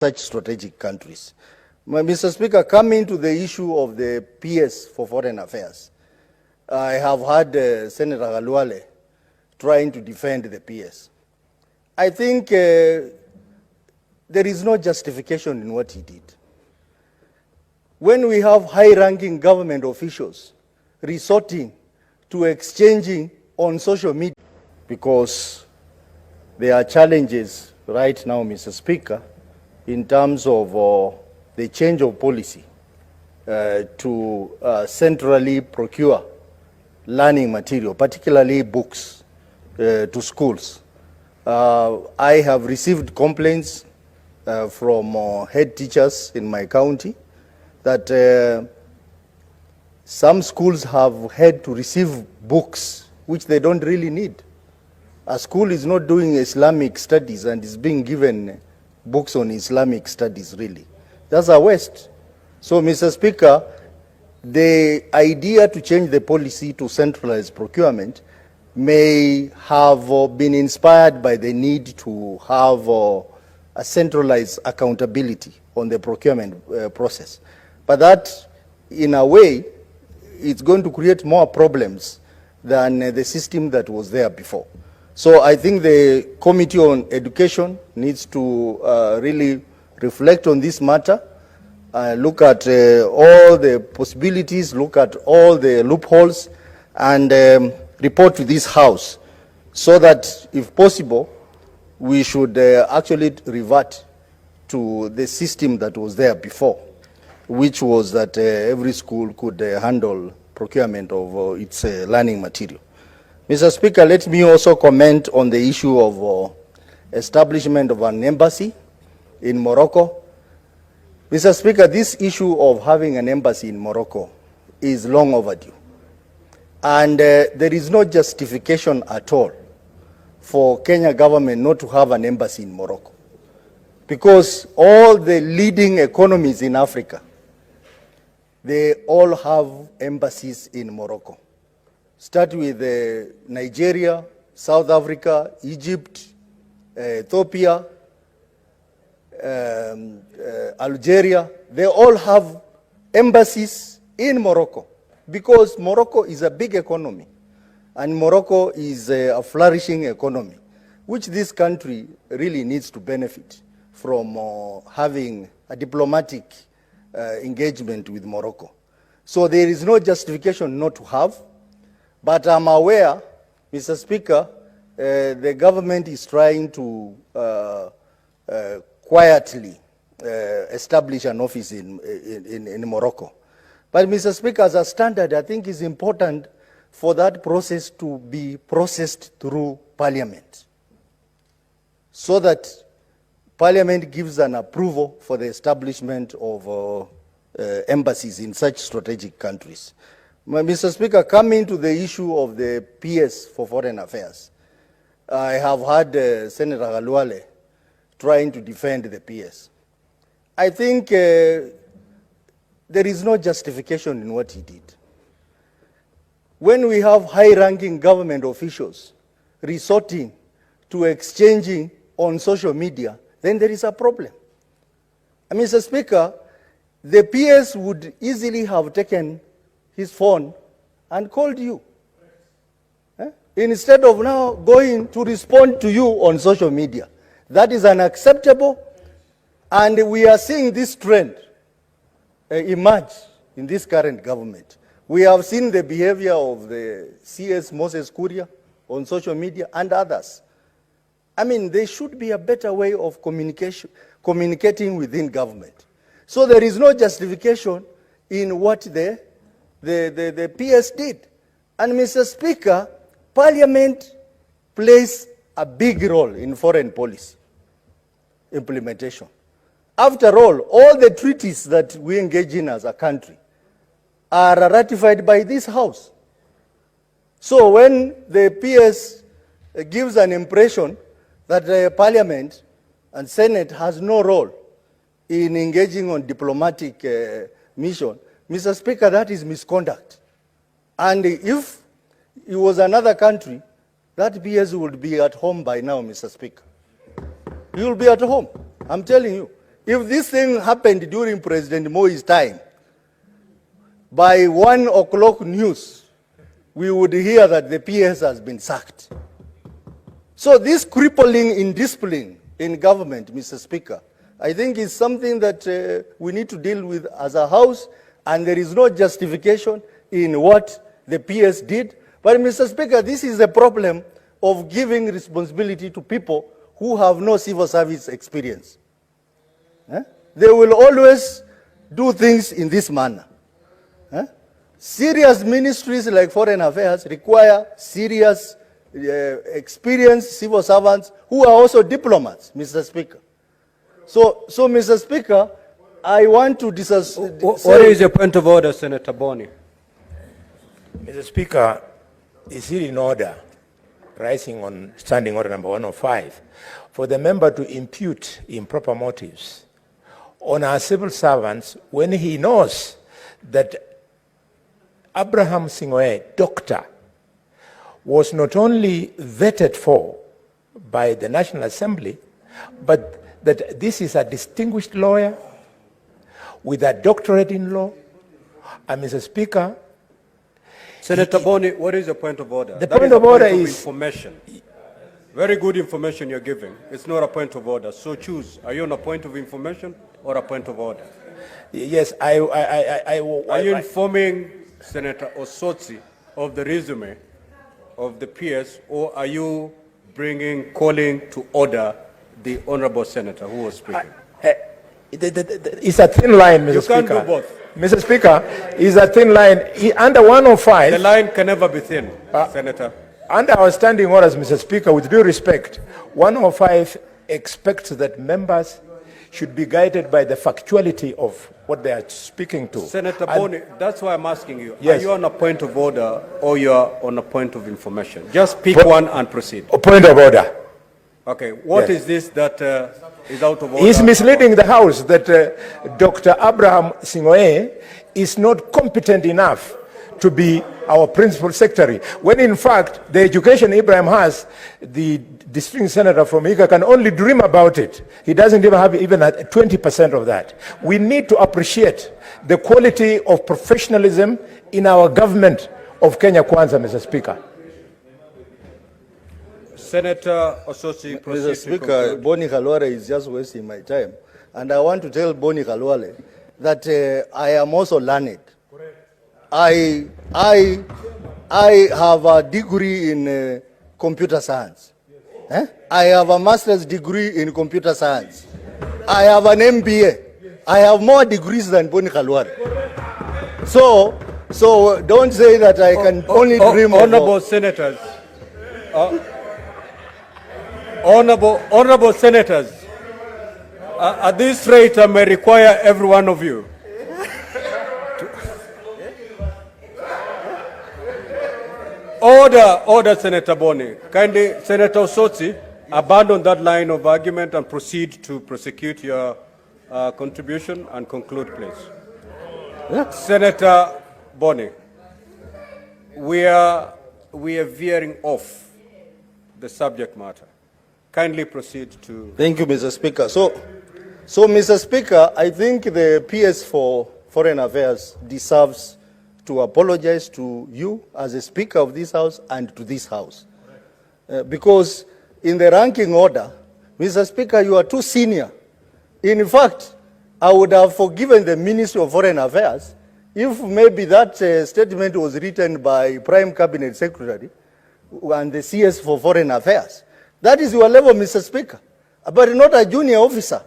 such strategic countries. Mr. Speaker, coming to the issue of the PS for Foreign Affairs, I have had Senator Khalwale trying to defend the PS. I think there is no justification in what he did. When we have high-ranking government officials resorting to exchanging on social media, because there are challenges right now, Mr. Speaker, in terms of the change of policy to centrally procure learning material, particularly books, to schools. I have received complaints from head teachers in my county that some schools have had to receive books which they don't really need. A school is not doing Islamic studies and is being given books on Islamic studies, really. That's a waste. So, Mr. Speaker, the idea to change the policy to centralized procurement may have been inspired by the need to have a centralized accountability on the procurement process. But that, in a way, it's going to create more problems than the system that was there before. So I think the Committee on Education needs to really reflect on this matter, look at all the possibilities, look at all the loopholes, and report to this House so that, if possible, we should actually revert to the system that was there before, which was that every school could handle procurement of its learning material. Mr. Speaker, let me also comment on the issue of establishment of an embassy in Morocco. Mr. Speaker, this issue of having an embassy in Morocco is long overdue. And there is no justification at all for Kenya government not to have an embassy in Morocco. Because all the leading economies in Africa, they all have embassies in Morocco. Start with Nigeria, South Africa, Egypt, Ethiopia, Algeria. They all have embassies in Morocco because Morocco is a big economy and Morocco is a flourishing economy, which this country really needs to benefit from having a diplomatic engagement with Morocco. So there is no justification not to have. But I'm aware, Mr. Speaker, the government is trying to quietly establish an office in Morocco. But, Mr. Speaker, as a standard, I think it's important for that process to be processed through Parliament, so that Parliament gives an approval for the establishment of embassies in such strategic countries. Mr. Speaker, coming to the issue of the PS for Foreign Affairs, I have had Senator Khalwale trying to defend the PS. I think there is no justification in what he did. When we have high-ranking government officials resorting to exchanging on social media, then there is a problem. And Mr. Speaker, the PS would easily have taken his phone and called you. Instead of now going to respond to you on social media. That is unacceptable, and we are seeing this trend emerge in this current government. We have seen the behavior of the CS Moses Kuria on social media and others. I mean, there should be a better way of communicating within government. So there is no justification in what the PS did. And, Mr. Speaker, Parliament plays a big role in foreign policy implementation. After all the treaties that we engage in as a country are ratified by this House. So when the PS gives an impression that the Parliament and Senate has no role in engaging on diplomatic mission, Mr. Speaker, that is misconduct. And if it was another country, that PS would be at home by now, Mr. Speaker. He will be at home. I'm telling you. If this thing happened during President Moi's time, by 1 o'clock news, we would hear that the PS has been sacked. So this crippling indiscipline in government, Mr. Speaker, I think is something that we need to deal with as a House, and there is no justification in what the PS did. But Mr. Speaker, this is a problem of giving responsibility to people who have no civil service experience. They will always do things in this manner. Serious ministries like Foreign Affairs require serious, experienced civil servants who are also diplomats, Mr. Speaker. So Mr. Speaker, I want to What is your point of order, Senator Bony? Mr. Speaker, is it in order, rising on standing order number 105, for the member to impute improper motives on our civil servants when he knows that Abraham Singoe, doctor, was not only vetted for by the National Assembly, but that this is a distinguished lawyer with a doctorate in law? And Mr. Speaker, Senator Bony, what is your point of order? The point of order is information. Very good information you're giving. It's not a point of order. So choose. Are you on a point of information or a point of order? Yes, Are you informing Senator Osotsi of the resume of the PS, or are you calling to order the honorable senator who was speaking? It's a thin line, Mr. Speaker. You can't do both. Mr. Speaker, it's a thin line. Under 105... The line can never be thin, Senator. Under our standing orders, Mr. Speaker, with due respect, 105 expects that members should be guided by the factuality of what they are speaking to. Senator Bony, that's why I'm asking you. Yes. Are you on a point of order or you are on a point of information? Just pick one and proceed. A point of order. Okay. What Yes. is this that is out of order? He's misleading the House that Dr. Abraham Singoe is not competent enough to be our principal secretary, when in fact the education Ibrahim has, the district senator from Iga can only dream about it. He doesn't even have 20% of that. We need to appreciate the quality of professionalism in our government of Kenya Kwanza, Mr. Speaker. Senator Osotsi, Mr. Speaker, Bony Khalwale is just wasting my time. And I want to tell Bony Khalwale that I am also learned. I have a degree in computer science. I have a master's degree in computer science. I have an MBA. I have more degrees than Bony Khalwale. So don't say that I can only dream of... Honorable senators. Honorable senators, at this rate, I may require every one of you. Order, Senator Bony. Kindly, Senator Osotsi, abandon that line of argument and proceed to prosecute your contribution and conclude, please. Yeah. Senator Bony, we are veering off the subject matter. Kindly proceed to... Thank you, Mr. Speaker. So, Mr. Speaker, I think the PS for Foreign Affairs deserves to apologize to you as a Speaker of this House and to this House. Because in the ranking order, Mr. Speaker, you are too senior. In fact, I would have forgiven the Ministry of Foreign Affairs if maybe that statement was written by Prime Cabinet Secretary and the CS for Foreign Affairs. That is your level, Mr. Speaker, but not a junior officer.